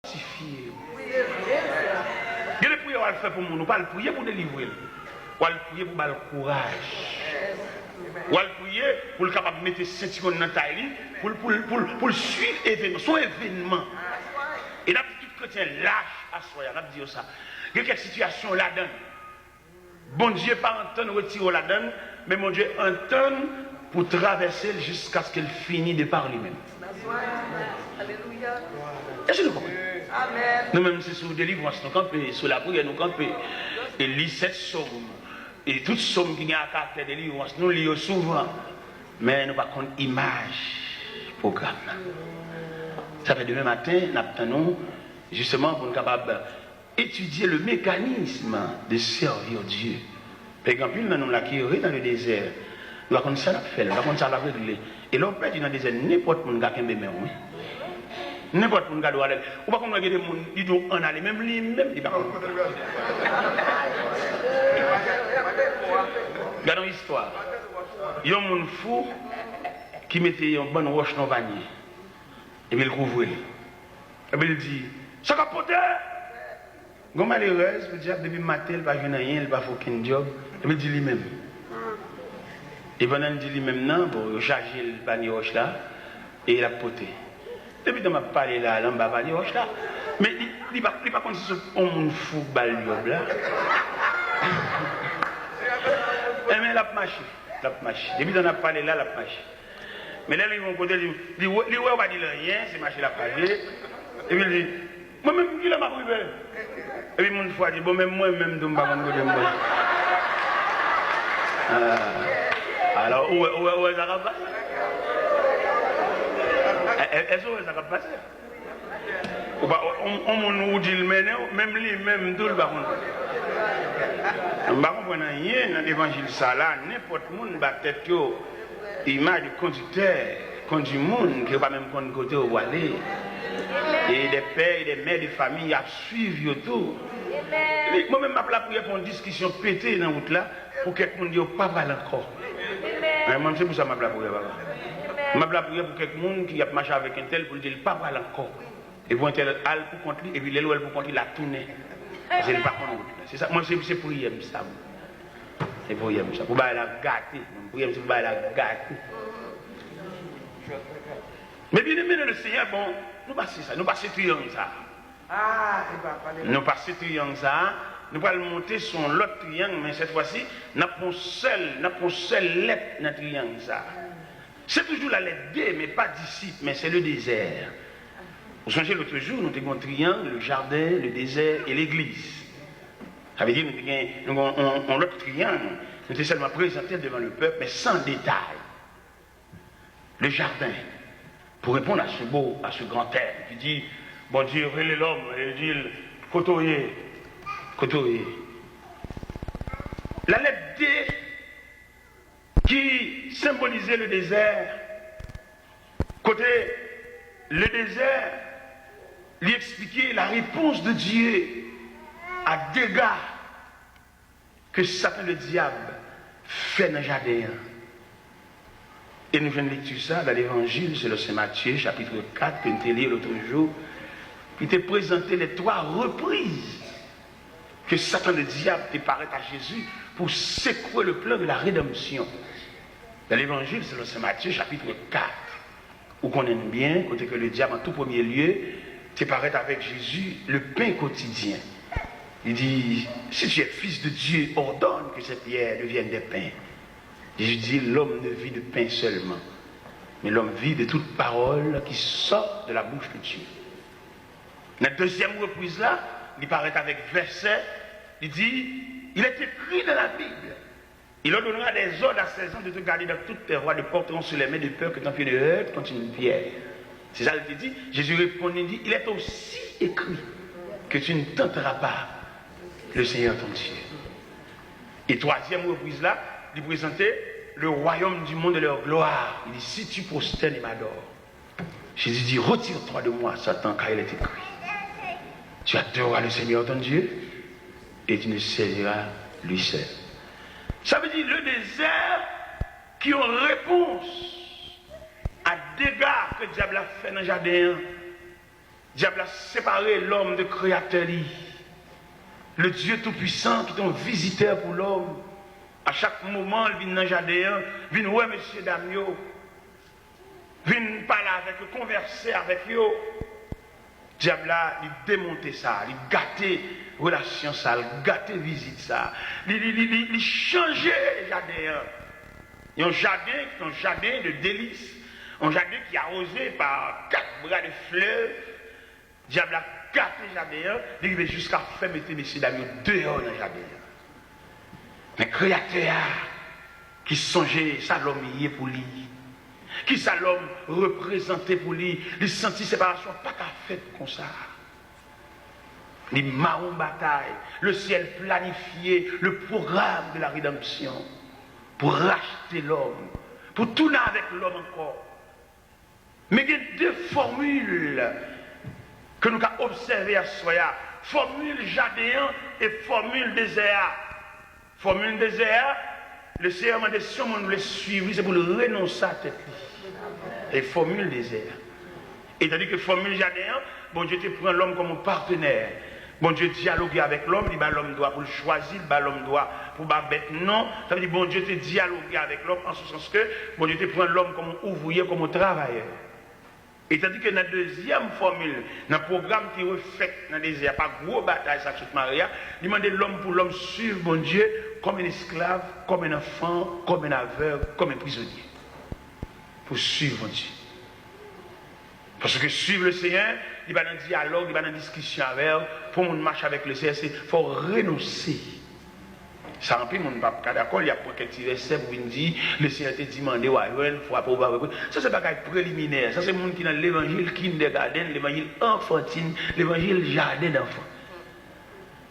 fortifier. Il y a des prières à faire pour nous, pas le prier pour délivrer, ou à le prier pour le courage, ou à le prier pour le capable de mettre ceinture dans la taille, pour suivre l'événement, son événement. Et là, tout chrétien lâche à soi, on a dit ça. Il y a quelques situations là-dedans. Bon Dieu pas entendre retirer là-dedans, mais mon Dieu entend pour traverser jusqu'à ce qu'elle finisse de par lui-même. Alléluia. Est-ce que nous comprenons? Amen. Nous-mêmes, c'est sur délivrance, nous campons, sur la prière, nous campons, et lit cette somme, et toute somme qui a un caractère de délivrance, nous lisons souvent, mais nous par contre, image, programme. Ça fait demain matin, nous attendons justement pour nous capables d'étudier le mécanisme de servir Dieu. Par exemple, nous l'avons qui dans le désert, nous avons ça à faire, nous avons ça à régler. Et l'on peut dire dans le désert, n'importe qui a un bébé, oui. N'importe qui a un bébé, ou pas qu'on a des gens qui disent on a les mêmes lignes, même les parents. Regardons l'histoire. Il y a un monde fou qui mettait une bonne roche dans le panier. Et puis il couvre. Et puis il dit, ça va poter. Quand malheureuse, le diable, depuis le matin, il ne va pas rien, il ne va pas faire aucun job. Et puis il dit lui-même. Et pendant qu'il dit lui-même, non, pour charger le panier roche là, et il a poté. Depuis que je parlé là, il va parler roche là. Mais il ne va pas comme si ce monde fou, bal job là. Mais il a marché. Depuis qu'on a parlé là, il a marché. Mais là, ils vont côté, ils vont pas dire rien, c'est marché la page. Et puis il dit, moi-même, qui l'a m'a privé. Et puis mon foi dit, bon, même moi-même, je ne vais pas me dire. Alors, où est-ce que ça va passer? Est-ce que ça va passer? On nous dit le même lui-même, tout le monde. On ne comprend rien dans l'évangile, ça là, n'importe qui va tête image du conducteur, conduit le monde, qui ne va pas même prendre côté où aller. Et des pères et des mères de famille à suivre tout. Moi-même, je suis là pour une discussion pétée dans la route là, pour que quelqu'un ne dise pas mal encore. Moi, c'est pour ça que je suis là pour je suis là pour quelqu'un qui a marché avec un tel pour lui dire pas mal encore. Et pour un tel, al pour contre lui, et puis l'éloigne pour contre lui, la tourner. C'est pas contre route. C'est ça, moi, c'est pour y aimer ça. C'est pour y aimer ça. Pour la gâter. Pour y aimer ça, pour la gâter. Mais bien aimé le Seigneur, bon, nous passons ça, nous passons triangle ça. Nous passons triangle ça, nous allons monter sur l'autre triangle, mais cette fois-ci, nous avons seul lettre dans le triangle ça. C'est toujours la lettre D, mais pas disciple, mais c'est le désert. Vous songez l'autre jour, nous avons un triangle, le jardin, le désert et l'église. Ça veut dire que nous avons l'autre triangle, nous sommes seulement présentés devant le peuple, mais sans détail. Le jardin. Pour répondre à ce grand thème qui dit, bon Dieu, relève l'homme, et dit, côtoyer. La lettre D qui symbolisait le désert, côté le désert, lui expliquait la réponse de Dieu à dégâts que Satan le diable fait dans le jardin. Et nous venons de lire ça dans l'évangile, c'est le Saint Matthieu, chapitre 4, que nous avons lu l'autre jour. Il t'a présenté les 3 reprises que Satan le diable est paraît à Jésus pour secouer le plan de la rédemption. Dans l'évangile, c'est le Saint Matthieu, chapitre 4, où on aime bien, côté que le diable, en tout premier lieu, te paraît avec Jésus le pain quotidien. Il dit, si tu es fils de Dieu, ordonne que ces pierres deviennent des pains. Jésus dit, l'homme ne vit de pain seulement, mais l'homme vit de toute parole qui sort de la bouche de Dieu. La deuxième reprise là, il paraît avec verset, il dit, il est écrit dans la Bible, il ordonnera des ordres à 16 ans de te garder dans toutes tes voies, de porteront sur les mains de peur que ton pied de heurte contre une pierre. C'est ça qu'il dit. Jésus répond, il dit, il est aussi écrit que tu ne tenteras pas le Seigneur ton Dieu. Et troisième reprise là, il présentait le royaume du monde de leur gloire. Il dit, si tu prosternes et m'adores, Jésus dit, retire-toi de moi, Satan, car il est écrit. Tu adoreras le Seigneur ton Dieu et tu ne serviras lui seul. Ça veut dire le désert qui ont réponse à dégâts que le diable a fait dans le jardin. Diable a séparé l'homme de créateur. Le Dieu Tout-Puissant qui est un visiteur pour l'homme. À chaque moment, il vient dans le jardin, il vient, ouais, monsieur Damio, il vient parler avec eux, converser avec eux. Diable a démonté ça, il gâté relation ça, il gâté visite ça, il changé le jardin. Il y a un jardin de délices, un jardin qui est arrosé par 4 bras de fleurs. Diable a gâté le jardin, il arrive jusqu'à faire mettre messieurs Damio dehors dans le jardin. Mais créateur qui songeait ça l'homme pour lui, qui ça l'homme représenté pour lui, il sentit séparation pas qu'à faire comme ça. Les marrons bataille, le ciel planifié, le programme de la rédemption pour racheter l'homme, pour tourner avec l'homme encore. Mais il y a 2 formules que nous avons observées à Soya, formule jardin et formule désert. Formule désert, le Seigneur m'a dit si on le suivre, c'est pour le renoncer à tête. Et formule désert. Et tandis que formule jardin, bon Dieu te prend l'homme comme un partenaire. Bon Dieu dialogue avec l'homme, il dit l'homme doit pour le choisir, l'homme doit pour la bête non. Ça veut dire bon Dieu te dialogue avec l'homme en ce sens que bon Dieu te prend l'homme comme un ouvrier, comme un travailleur. Et tandis que dans la deuxième formule, dans le programme qui est fait dans le désert, pas gros bataille, ça, toute Maria, il demande l'homme pour l'homme suivre bon Dieu comme un esclave, comme un enfant, comme un aveugle, comme un prisonnier. Pour suivre bon Dieu. Parce que suivre le Seigneur, il va dans le dialogue, il va dans la discussion avec eux, pour qu'on marche avec le Seigneur, il faut renoncer. Ça remplit mon papa d'accord, il y a pas quelques versets pour dire le Seigneur te demandé ouais, faut approver. Ça c'est pas préliminaire, ça c'est monde qui dans l'évangile kindergarten, l'évangile enfantine, l'évangile jardin d'enfants.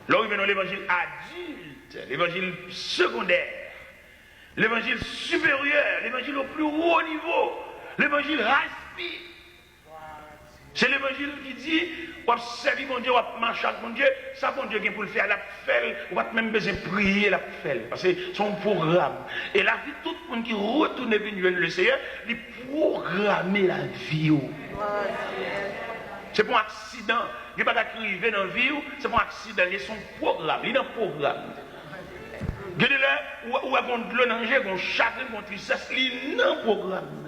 Là il vient dans l'évangile adulte, l'évangile secondaire, l'évangile supérieur, l'évangile au plus haut niveau, l'évangile high speed. C'est l'évangile qui dit, on va servir mon Dieu, on va marcher avec mon Dieu, ça mon Dieu qui pour le faire, la faire, on va même besoin de prier, la faire, parce que c'est son programme. Et la vie, tout le monde qui retourne vers le Seigneur, il programme la vie. C'est pour un accident, il n'y a pas d'arriver dans la vie, c'est pour un accident, il y a son programme, il y a un programme. Regardez là, où on a de l'eau, on chagrin, on tristesse, il y a un programme.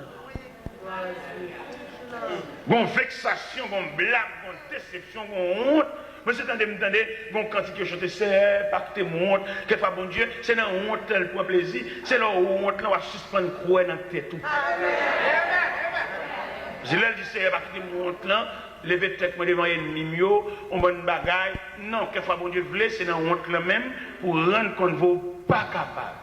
Bon vexation, bon blague, bon déception, bon honte. Mais c'est entendez, bon quantité de choses, c'est pas que tu montes, quelquefois bon Dieu, c'est dans la honte le pour plaisir, c'est dans la honte là on va suspendre croix dans la tête. Je l'ai dit, c'est pas que tu montes là, lever tête moi devant l'ennemi, on bonne bagaille. Non, quelquefois bon Dieu voulait, c'est dans la honte là même pour rendre compte vous pas capable.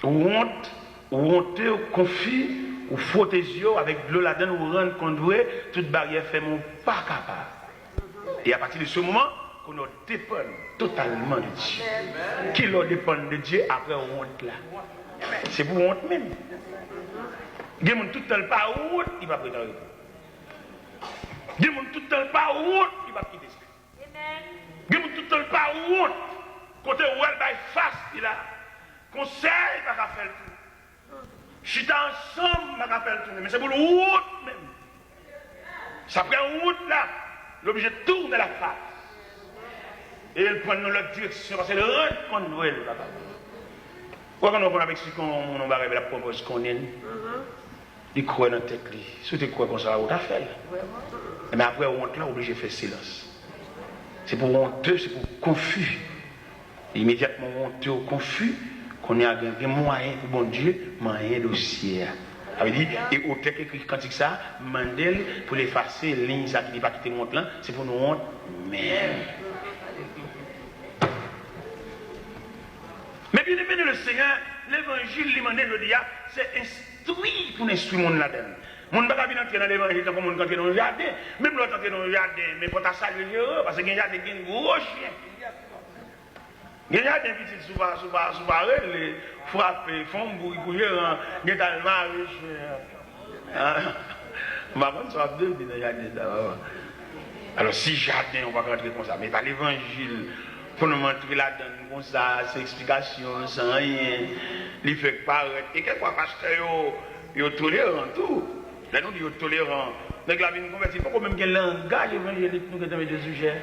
Honte, honteux, confus. Ou faut tes yeux avec de l'eau là-dedans, ou rendre compte de toute barrière fait mon pas capable. Et à partir de ce moment, qu'on dépend totalement de Dieu. Qui l'on dépend de Dieu après honte là. C'est pour honte même. Il y a tout le temps pas honte, il va prendre repos. Il y a tout le temps pas honte, il va quitter ça. Il y a tout le temps pas honte, côté où elle va face, il a conseil, il va faire le tout. Je suis ensemble, je m'appelle tourner, mais c'est pour le route même. Ça prend une route là, l'objet tourne la face. Et elle prend dans l'autre direction, parce qu'elle rend compte de elle. Pourquoi on a avec ce qu'on va arriver à la propose qu'on est, il croit dans la tête. Si tu crois qu'on ça va faire. Mais après, on est là, obligé de faire silence. C'est pour honteux, c'est pour confus. Immédiatement, honteux, confus. Qu'on a un moyen pour bon Dieu, moyen dossier. Ça veut dire, et au texte écrit quand il ça, Mandel pour effacer les lignes qui n'est pas quitté monte là, c'est pour nous honte même. Mais bien aimé le Seigneur, l'évangile, l'Emmanuel le dit, c'est instruit pour instruire le monde là-dedans. Mon ne va pas entrer dans l'évangile comme on entre dans le jardin, même l'autre entrer dans le jardin, mais pour ta saluer, parce qu'il y a des gros chiens. Il y a des petits souvent, les frappés, font bouillir, il y a des mariages. Je ne sais pas deux dans le jardin. Alors, si jardin, on va rentrer comme ça, mais pas l'évangile, pour nous montrer là-dedans, comme ça, sans explication, sans rien, il fait paraître. Et quelquefois, pasteur, il est tolérant tout. Là, nous, il est tolérant Mais la vie nous convertit, il faut même qu'il y ait un langage évangélique nous qui est de sujet.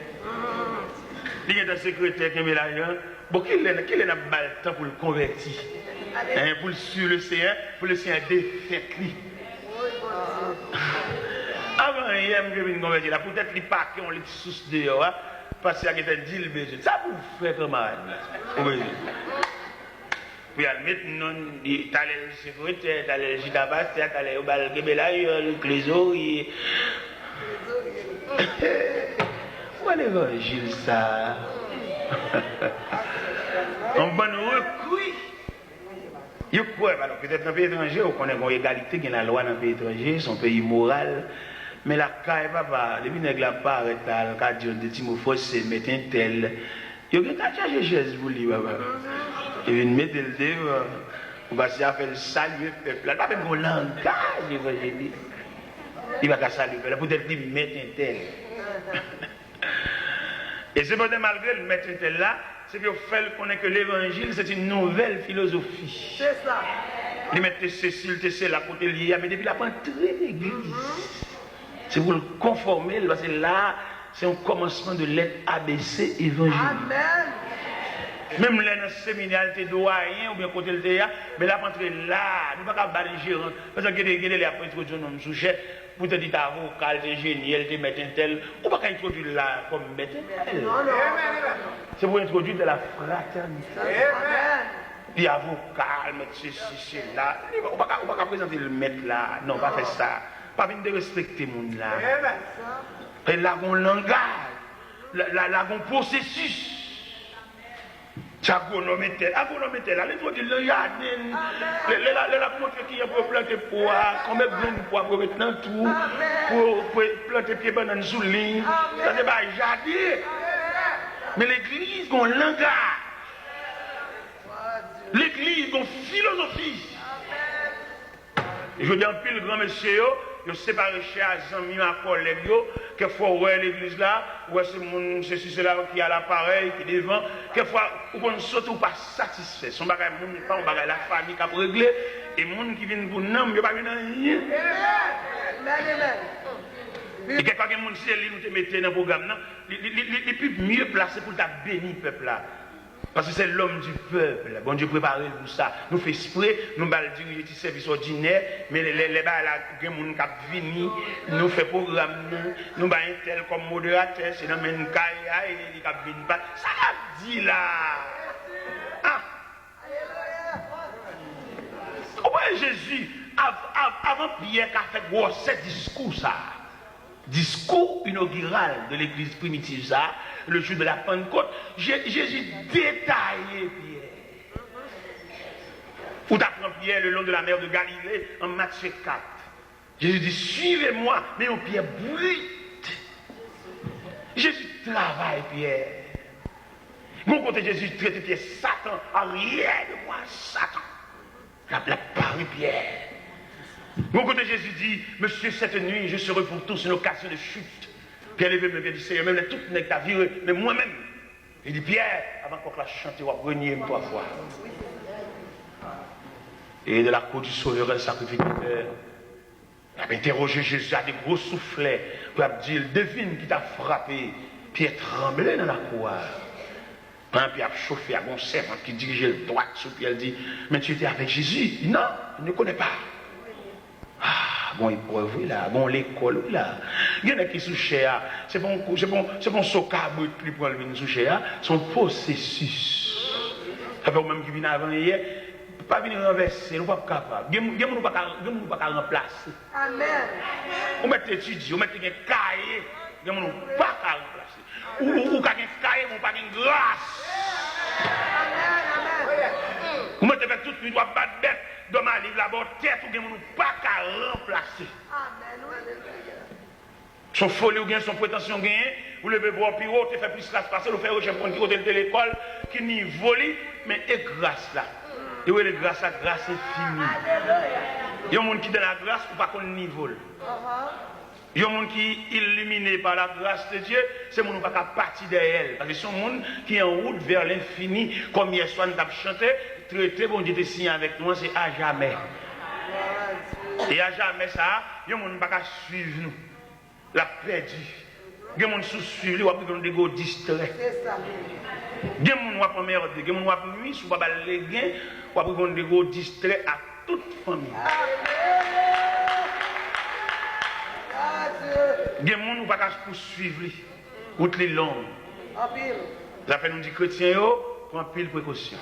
Il y a un secrétaire qui est là, bon, qu'il ait le temps pour le convertir. Pour le sur le CN, pour le CN défait lui. Avant hier, je viens de convertir là, peut-être les paquets ont les sous dehors, parce qu'il y a dit le besoin. Ça vous fait comment? Oui. Puis à mettre non, t'as les sécurité, t'as les gitabas, t'as les balgébela, le cléso, où est l'évangile ça? On va nous recourir. Il quoi? Alors peut-être dans le pays étranger, on connaît une égalité, il y a la loi dans le pays étranger, son pays moral. Mais la caille, papa, les vinaigres là, pas arrêter, le cas de Timophos, c'est mettre un tel. Il y a un chargé Jésus pour lui, papa. Il vient mettre le devant, on va se faire le salut, le peuple. Il va même un langage évangélique. Il va saluer le peuple. Peut-être qu'il met un tel. Et c'est peut-être malgré le mettre un tel là, c'est qu'il fait connaître que l'évangile, c'est une nouvelle philosophie. C'est ça. Il met Cécile, Tessé, à côté lié, mais depuis la rentrée de l'église. C'est pour le conformer, parce que là, c'est un commencement de l'être ABC évangélique. Amen. Même là, dans le séminaire, tu es doyen ou bien côté le théâtre, mais là, rentrer là, nous ne pouvons pas battre les gérants. Parce que les après, tu as un sujet, pour te dire ta vocal, tu es génial, tu es mettre un tel, ou pas introduire là comme mettre un tel. C'est pour introduire de la fraternité. Puis à vocal, mettre ceci, là. On ne peut pas présenter le mettre là. Non, pas faire ça. Pas venir de respecter le monde là. Et là, on langage, là, on processus. Agronomètre là, les autres, le jardin, la montre qui est pour planter pois, combien de graines de pois pour mettre dans tout, pour planter pieds bananes sous ligne, ça c'est pas jardin. Mais l'église, on langage. L'église, on philosophie. Je veux dire, pile grand monsieur, je séparé chez Azami, ma collègue, quelquefois, ouais, l'église là, ouais, c'est ceci-là qui a l'appareil, qui est devant, quelquefois, on ne saute pas satisfait. Son bagage, on bagage la famille qui a réglé, et les gens qui viennent pour nous, ils ne viennent pas rien. Et quelquefois, les gens qui nous mettent dans le programme, les plus mieux placés pour bénir le peuple là. Parce que c'est l'homme du peuple. Bon Dieu préparé pour ça. Nous faisons exprès, nous allons diriger des services ordinaires, mais les bas là, il y a des gens qui viennent, nous faisons programme, nous allons un tel comme modérateur, c'est dans une caille, et ils ne viennent pas. Ça l'a dit là. Ah. Comment Jésus, avant Pierre, qui a fait ce discours ça? Discours inaugural de l'église primitive, ça, le jour de la Pentecôte, Jésus détaillé Pierre. Où t'apprends Pierre le long de la mer de Galilée en Matthieu 4. Jésus dit, suivez-moi, mais on Pierre brute. Jésus travaille Pierre. Mon côté Jésus traite Pierre, Satan, arrière de moi, Satan. La parole Pierre. Mon côté Jésus dit, monsieur, cette nuit, je serai pour tous une occasion de chute. Pierre levé me dit, Seigneur, même les toutes n'est qu'à virer, mais moi-même. Il dit, Pierre, avant qu'on la chante, on va renier 3 fois. Et de la cour du sauveur, le sacrificateur, il a interrogé Jésus à des gros soufflets, pour dire, devine qui t'a frappé. Pierre tremblait dans la cour. Puis il a chauffé à mon servant qui dirigeait le droit sur Pierre, il dit, mais tu étais avec Jésus? Il dit, non, je ne connais pas. Ah, bon, il prouve, oui, là, bon, l'école, oui, là. Il y en a qui sont chers, c'est bon, socabre, plus pour le sous cher, son processus. Ça fait même qui vient avant hier, pas venir renverser, nous ne sommes pas capables. Il ne sommes pas remplacer. Amen. On met étudier, on met un cahier, nous ne sommes pas remplacer. Ou un cahier, on n'a pas de grâce. Vous mettez avec toute une doit battre bête. Dans ma livre là-bas, tête ou bien nous pas qu'à remplacer. Son folie ou bien son prétention gagnée, vous levez voir piro, tu fais plus classe passer, vous faites recherche pour qui côté de l'école, qui n'y vole, mais et grâce là. Et oui, grâce là, grâce est finie. Il y a un monde qui dans la grâce ou pas qu'on n'y vole. Il y a un monde qui est illuminé par la grâce de Dieu, c'est mon pas qu'à partir d'elle. Parce que c'est un monde qui est en route vers l'infini, comme hier soir nous avons chanté. Traité, bon Dieu te signe avec nous, c'est à jamais. Et à jamais ça, il y a des gens qui ne peuvent pas suivre nous. la perdu. Il y a des gens qui sont suivis, qui sont distraits. Il y a des gens qui sont merdés, il y a des gens qui sont nuits, qui sont les gains, qui sont distraits à toute famille. Il y a des gens qui ne peuvent pas poursuivre, route les longues. Ça fait nous dire chrétiens, prends pile précaution.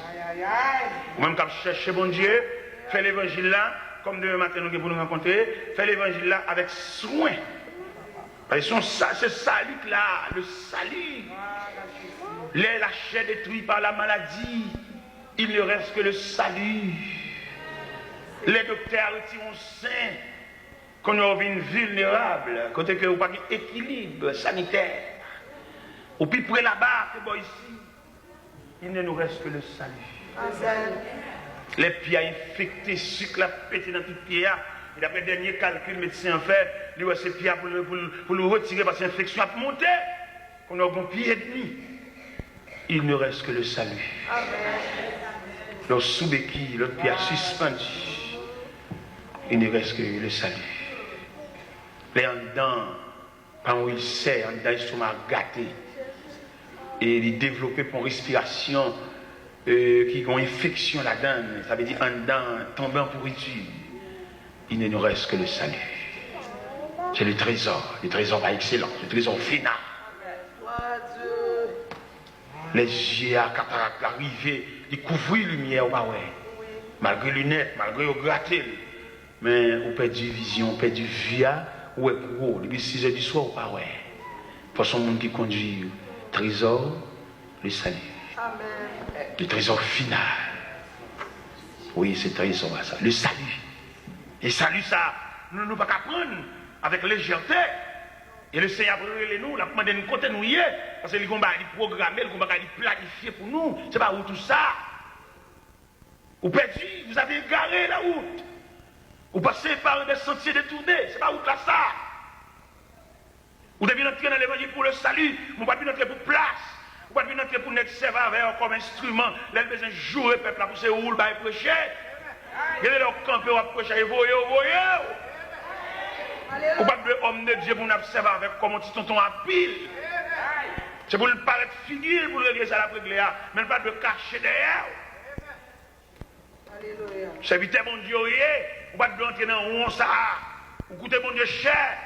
Même quand je cherche bon Dieu, fais l'évangile là, comme demain matin nous pour nous rencontrer, fais l'évangile là avec soin. Parce que c'est salut là, le salut. La chair détruite par la maladie, il ne reste que le salut. Les docteurs retirent sain, qu'on a une vulnérable, côté que vous n'avez pas d'équilibre sanitaire. Ou puis près là-bas, c'est bon ici, il ne nous reste que le salut. Les pieds infectés, sucre la pété dans tout pied. Et d'après le dernier calcul, le médecin en fait, il doit ses pieds pour le retirer parce que l'infection a monté. Qu'on a un bon pied et demi. Il ne reste que le salut. Le sous-béquille, l'autre pied suspendu. Il ne reste que le salut. Les en dedans, quand il sait, en dedans, ils sont gâtés. Et il développé pour respiration qui ont infection là-dedans. Ça veut dire en dedans, tombant en pourriture. Il ne nous reste que le salut. C'est le trésor par excellence, le trésor final. Les yeux à cataracte arrivés, ils couvrent la lumière, malgré les lunettes, malgré le gratter. Mais on perd du vision, on perd du via, ou est gros, depuis 6 heures du soir, ou pas, ouais. Pour son monde qui conduit, trésor, le salut. Le trésor final. Oui, c'est le trésor, ça. Le salut. Et salut, ça, nous ne pouvons pas prendre avec légèreté. Et le Seigneur a nous, la demandé de nous côté nous y est, parce que les combats ils programmés, les combats ils planifiés pour nous. C'est pas où tout ça. Vous perdu, vous avez égaré la route. Vous passez par des sentiers détournés, c'est pas où là ça. Vous devez entrer dans l'évangile pour le salut, vous ne pouvez pas entrer pour place. Vous ne pouvez pas entrer pour être serveur comme instrument. Là, vous besoin de jouer le peuple là pour se rouler, pour prêcher. Vous allez leur camper, vous prêcher, vous voyez. Vous pas de homme de Dieu pour nous observer avec comme un petit tonton à pile. C'est pour ne pas être figure pour régler ça la régler, mais pas de cacher derrière. Serviteur mon Dieu, vous pas de entrer dans un rond ça. Vous coûtez mon Dieu cher.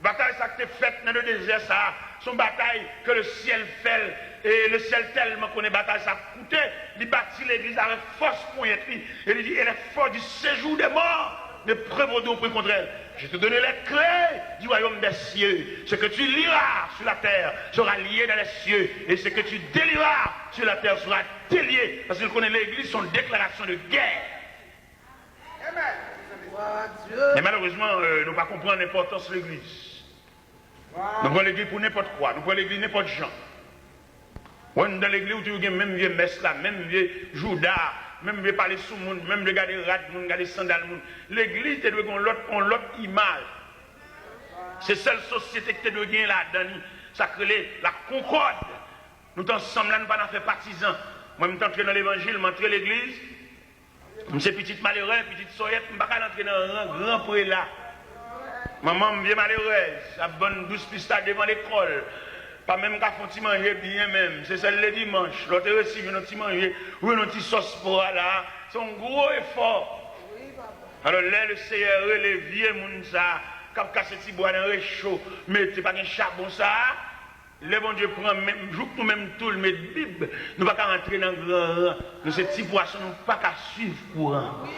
Bataille ça qui est faite dans le désert ça. Son bataille que le ciel fait. Et le ciel tellement qu'on est bataille ça coûté. Il bâtit l'église avec force pour y être. Et il dit, elle est forte du séjour des morts. Ne prévaudons plus contre elle. Je te donne les clés du royaume des cieux. Ce que tu liras sur la terre sera lié dans les cieux. Et ce que tu délieras sur la terre sera délié. Parce qu'il connaît l'église, son déclaration de guerre. Mais malheureusement, nous ne pas comprendre l'importance de l'église. Nous prenons l'église pour n'importe quoi. Nous prenons l'église n'importe gens. Dans l'église où tu as même vieux messe là, même vieux Judas. Même de parler sous le monde, même de regarder rat, de regarder sandales. L'église, tu dois avoir l'autre image. C'est celle société que tu dois gagner là-dedans. Ça crée la concorde. Nous ensemble là, nous ne pas faire partisans. Moi, je suis entré dans l'évangile, je suis entré dans l'église. Je suis petite malheureuse, petite soyette, je ne suis pas entré dans un grand pré là. Maman, je suis malheureuse. La bonne douce pistade devant l'école. Pas même qu'à font manger bien même. C'est celle le dimanche. L'autre reçu un petit manger. Ou un petit sauce pour là. C'est un gros effort. Alors là, le Seigneur, les vieux moun ça, quand casse petit bois dans le réchaud, mettez pas un charbon ça. Le bon Dieu prend même jour nous même tout le met Bible. Nous pas qu'à rentrer dans le grand. Nous ces petits poissons, nous pas qu'à suivre courant.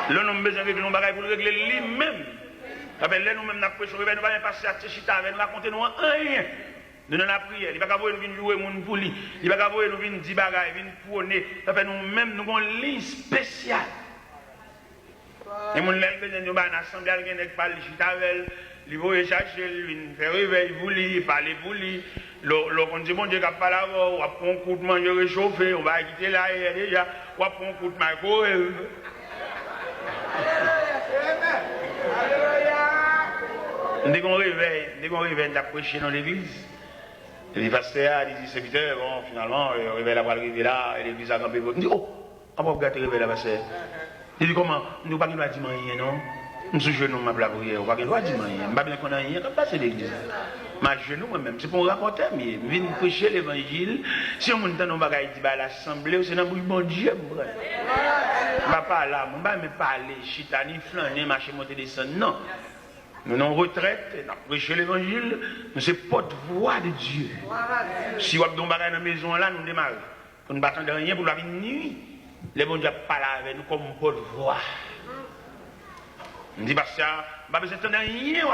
Là, nous avons besoin de nous bagaille pour régler lui-même. Là, nous-mêmes, nous prêchons, nous ne pas passer à Tchita, nous raconter nous rien. Nous n'avons pas prié. Il ne va pas venir jouer mon pour lui. Il ne va pas venir dire bagaille, venir prôner. Ça fait nous-mêmes, nous avons une ligne spéciale. Et mon lèvre, nous avons une assemblée, nous avons parlé de Chita, il va chercher, il fait réveil, il parle pour lui. On dit, mon Dieu, qu'il pas là, on va prendre un coup de manger réchauffé, on va quitter là, déjà, on va prendre un coup de microwave. Dès qu'on réveille, on a prêché dans l'église. Et le pasteur dit, serviteur, bon, finalement, le réveil va arriver là, et l'église a campé. On dit, oh, on va regarder le réveil là, pasteur. Il dit, comment? Nous ne pouvons pas dire rien, non? Je suis genou, je vais prier. Je ne vais pas dire rien. Je ne vais pas bien qu'on a rien. Comme ça, c'est l'église. Je suis genou moi-même. C'est pour rapporter. Je viens prêcher l'évangile. Si on monte dans nos bagages, il dit à l'assemblée, c'est dans le bon Dieu. Je ne vais pas là. Je ne vais pas parler, chitani, flâner, marcher, monter, descendre. Non. Nous sommes en retraite, nous prêchons l'évangile. Nous sommes porte-voix de Dieu. Si vous avez des bagages dans la maison, là, nous démarrons. Nous ne battons de rien pour la vie de nuit. Les bons Dieu parlent avec nous comme porte-voix. Je dis, parce que je ne vais pas rien,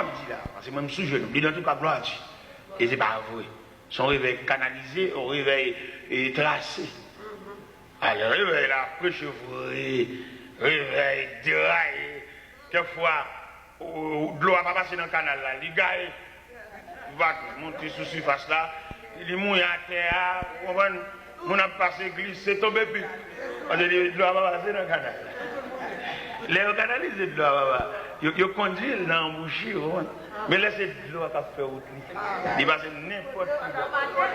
parce que moi, je suis jeune, je dis dans tout cas gloire à Dieu. Et ce n'est pas vrai. Son réveil canalisé, un réveil tracé. Alors, réveil là, pré-chevré, réveil déraillé. Quelquefois, de l'eau n'a pas passé dans le canal là, les gars, va monter sur la surface là, il mouille à terre, on a passé, glissé, tombé plus. Parce que l'eau n'a pas passé dans le canal. Les canalisés de l'eau, ils conduisent dans la bouche, mais laissez de l'eau à faire autre. Il passe n'importe quoi.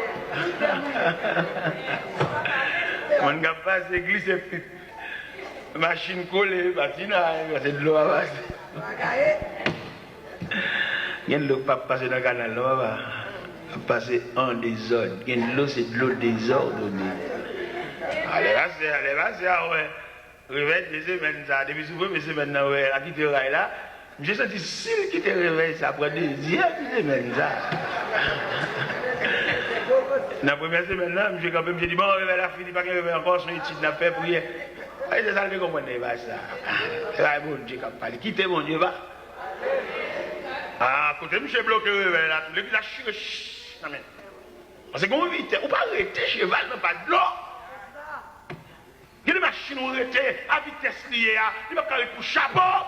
On n'a pas passé, glissé plus. Machine collée, patinage, c'est de l'eau à passer. Il y a de l'eau qui passe dans le canal, là, passer en désordre. Il y a de l'eau, c'est de l'eau désordonnée. Allez, vas-y, ouais. Réveil des semaines, ça. Depuis souvent, mes semaines, ouais, à quitter le rail là, j'ai senti s'il quitte le réveil, ça prend des semaines, ça. Dans la première semaine là, j'ai quand même dit, bon, réveil là, fini, pas qu'il réveille encore, son étude n'a pas prié. C'est ça que je comprends pas ça. C'est bon Dieu qui a parlé. Quittez mon Dieu, va. Ah, côté, je suis bloqué le réveil là, le village chut. Parce que quand vite, on pas arrêter cheval, mais pas de l'eau. Il y a des machines qui ont arrêté à vitesse liée, il va carrer pour chapeau.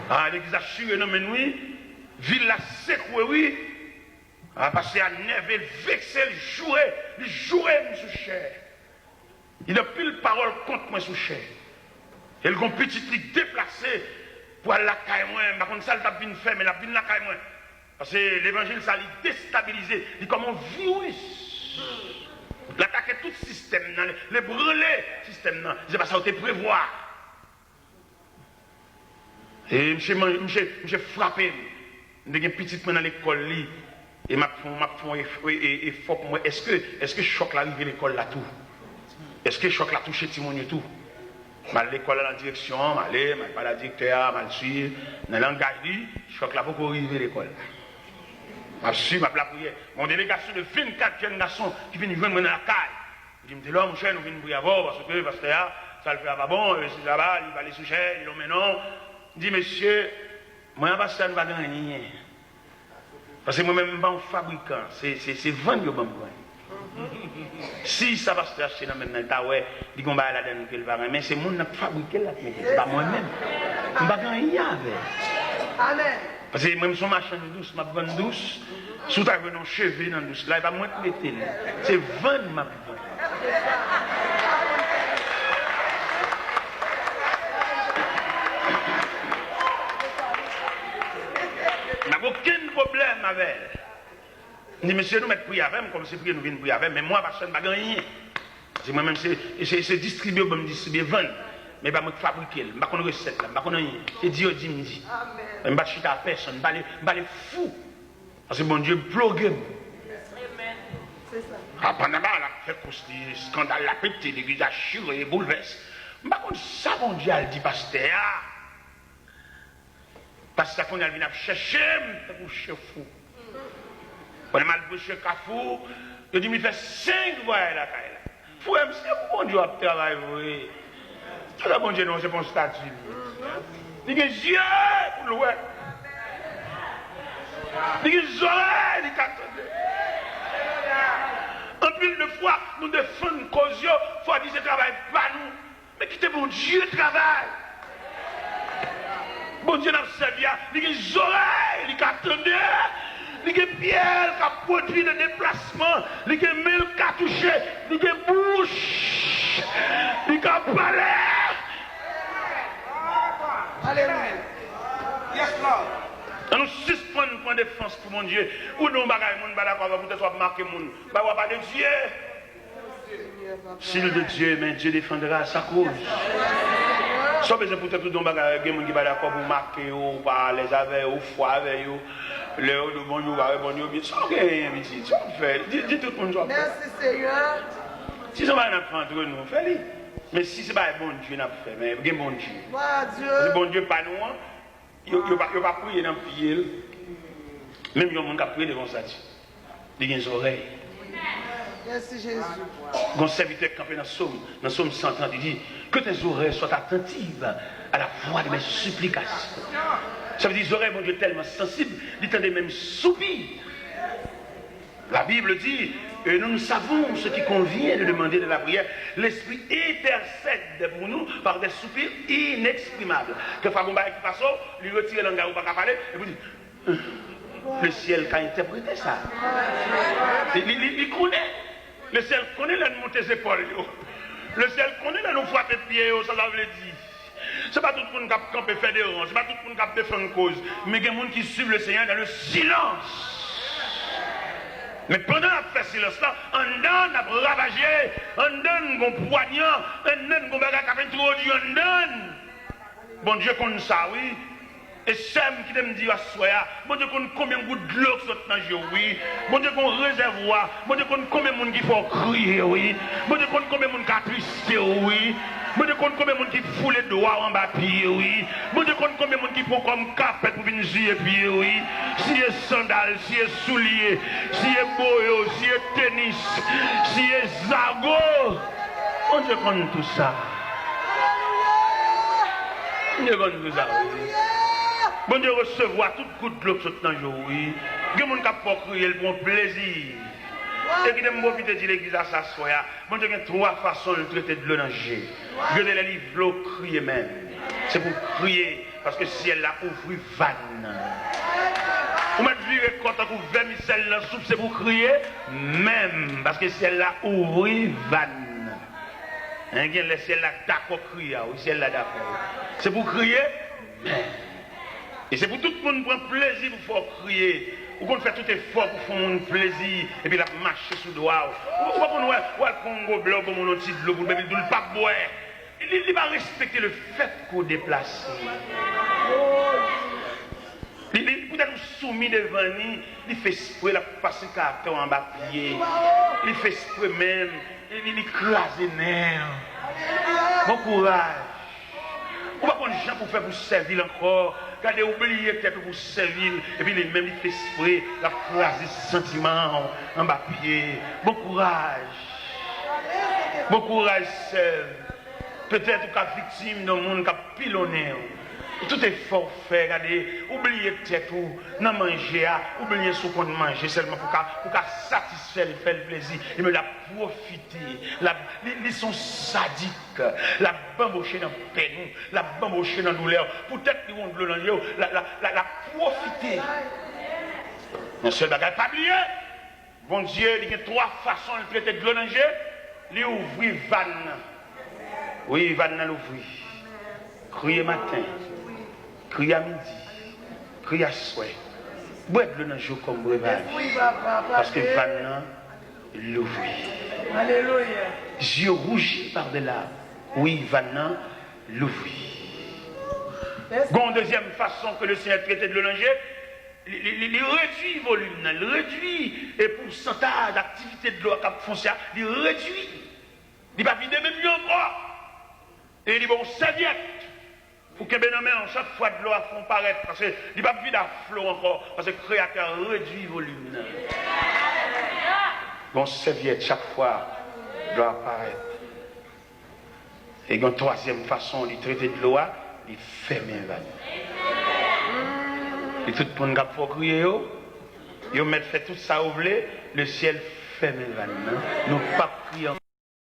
Ah, l'église a chiré, non, mais oui, ville la secoué, oui. Ah, parce qu'à neuf, il vexé, il jouait, sous cher. Il a pile parole contre moi sous cher. Il a une petite ligue déplacée pour aller la caille moi. Par contre, ça, il a bien fait, mais il a bien la caille moi. Parce que l'évangile, ça l'a déstabilisé. Il est comme un virus. L'attaquer tout le système, les brûler le système. C'est pas ça que tu prévoir. Et je frappé. Je suis petit dans l'école. Et m'a fait effort pour moi. Est-ce que choc l'arrivée à l'école là tout? Est-ce que choc l'a touché Timon tout? Mal l'école dans la direction, mal pas la directeur, mal suivre. Dans le langage, choc là pour arriver à l'école. Je suis ma prière. Mon délégation de 24 jeunes garçons qui viennent joindre dans la caille. Je me dis, là, mon cher, nous venons prier avant parce que ça le fait pas bon, c'est là-bas, il va aller sous cher, il est maintenant. Je dis, monsieur, moi, pasteur, ne va pas gagner. Parce que moi-même, je ne suis pas un fabricant, c'est vendre que je si ça va se acheter dans le temps, il dit qu'on va aller là-dedans, mais c'est moi qui ai fabriqué là, c'est pas moi-même. Je ne vais pas gagner avec. Amen. Parce que même son machin douce, ma vente douce, sous ta venon cheveux dans douce, là, il va moins te mettre. C'est vendre ma vente. Il n'y a aucun problème avec elle. Je dis, monsieur, nous mettons prier avec elle, comme c'est prier, nous venons prier avec elle, mais moi, personne ne va gagner. Parce que moi-même, c'est distribuer, je me distribuer, vendre. Mais je ne vais pas fabriquer, je ne vais pas connaître recette, je ne vais pas connaître rien. C'est Dieu dit, me dit. Je ne vais pas chuter à personne, je ne vais pas aller fou. Parce que bon Dieu, blogué. C'est ça. Ah, pendant là, on a fait des scandales, la pété, l'église a churé, bouleversé. Je ne vais pas connaître ça, bon Dieu, elle dit, pasteur. Parce qu'on a venu chercher, pour chercher fou. On a mal bouché Kafou, je dis, il fait 5 voyages là. Fou, c'est bon Dieu a travaillé, oui. C'est là, bon Dieu, non, c'est mon statut. Il y a des yeux pour le voir. Il y a des oreilles, il y a en pile de fois, nous défendons cause, il faut dire que ce travail pas nous. Mais quittez bon Dieu, travail. Bon Dieu n'a pas servi, il y a des oreilles, il y a attendez. Il y a des pieds qui ont produit des déplacements, il y a des mains qui ont touché, il y a des bouches, il y a des palais. Alléluia. Yes, Lord. Nous suspendons pour défense pour mon Dieu. Ou nous, bagaille, mon balacon, va peut-être marquer mon. Bah, pas de Dieu. S'il de Dieu, mais Dieu défendra sa cause. Ça besoin pour tout le monde qui va d'accord pour marquer ou par les avec ou foi avec ou les de bonjour va répondre bien ça rien petit ça fait dit tout le monde ça. Merci Seigneur. Si ça va faire entre nous fait mais si c'est pas bon Dieu n'a fait mais bien bon Dieu. Dieu. C'est bon Dieu pas nous il va prier dans pied même il y a monde qui prier devant ça. Il a des oreilles. Merci Jésus. Mon serviteur campé dans le psaume 130, il dit que tes oreilles soient attentives à la voix de mes supplications. Ça veut dire les oreilles, mon Dieu, tellement sensibles, ils tendent même soupirs. La Bible dit, nous savons ce qui convient de demander de la prière. L'Esprit intercède pour nous par des soupirs inexprimables. Que Fagomba qui passe, lui retire l'angard ou pas parler, et vous dites, le ciel qui a interprété ça. Il connaît. Le ciel connaît la montée ses épaules. Le ciel connaît la nous frapper pieds, ça veut dire. Ce n'est pas tout le monde qui a campé fédérant, ce n'est pas tout le monde qui a défendu une cause, mais il y a des gens qui suivent le Seigneur dans le silence. Mais pendant la fait silence là, on donne à ravager, on donne un poignant, on donne un bagage qui a fait trop dur, on donne. Bon Dieu connaît ça, oui. Et Sem qui me dit à soya, bon Dieu connaît combien de gouttes de l'eau qui sont dans le jeu, oui. Bon Dieu connaît réservoir, bon Dieu connaît combien de monde qui faut crier, oui. Bon Dieu connaît combien de monde qui a twisté, oui. Bon Dieu connaît combien de monde qui fout les doigts en bas pied, oui. Bon Dieu connaît combien de monde qui faut comme capet pour venir jouer pied, oui. Si est sandales, si est souliers, si est boyo, si est tennis, si est zago. Bon Dieu connaît tout ça. Bon Dieu connaît tout ça, oui. Bon Dieu recevoir toute goutte de l'eau qui dans le jour, oui. Il y a des gens qui ont crié pour plaisir. Et qui aiment profiter de l'église à s'asseoir. Bon Dieu, il y a trois façons de traiter de l'eau dans le jeu. Il y a des livres, l'eau crier même. C'est pour crier, parce que si elle a ouvert vanne. Vous mettez viré quand on ouvre vermicelle dans la soupe, c'est pour crier même. Parce que si elle a ouvert vanne. Si elle a d'accord crier, ou si elle a d'accord. C'est pour crier même. Et c'est pour tout le monde prendre plaisir pour faire crier. Ou qu'on fait tout effort pour faire un plaisir. Et puis la marche sous le doigt. Ou qu'on voit le Congo blanc comme un petit de l'eau pour le pas boire. Il va respecter le fait qu'on déplace. Il peut être soumis devant lui. Il fait esprit, il passe le carton en bas pied. Il fait esprit même. Il écrase les nerfs. Bon courage. Ou pas qu'on gens pour faire pour servir encore. Regardez, oubliez peut-être pour servir. Et puis les mêmes esprits, la phrase des sentiments en bas pied. Bon courage. Bon courage, seul. Peut-être qu'à victime d'un monde qui a pilonné. Tout est forfait, regardez, oubliez peut-être où, non manger, oubliez ce qu'on mange seulement pour satisfaire, faire le plaisir, et me la profiter. Ils sont sadiques, la bambocher dans le peine, la bambocher dans la douleur, peut-être qu'ils vont de l'eau dans l'eau, la profiter. Un seul bagage, pas oublier. Bon Dieu, il y a trois façons de traiter de l'eau dans l'eau. Il ouvre vanne. Oui, vanne l'ouvrir. Crier matin. Crier à midi, crier à soir. Boire de l'eau dans le jour comme breuvage. Parce que maintenant, l'ouvre. Alléluia. Yeux rougis par de larmes. Oui, maintenant, l'ouvre. Bon, deuxième façon que le Seigneur traitait de l'eau dans le jour, il réduit le volume, il réduit le pourcentage d'activité de l'eau à Cap Foncière, il réduit. Il ne va pas vider même mieux encore. Et il dit, bon, serviette. Pour que Benamé, chaque fois de l'eau à fond paraître, parce qu'il ne va pas vide à flot encore, parce que le créateur réduit le volume. Bon, serviette, chaque fois, doit apparaître. Et une troisième façon de traiter de l'eau, il ferme un vanne. Et tout le monde qui a crié, il met fait tout ça au blé, le ciel ferme un vanne. Nous ne pas prier.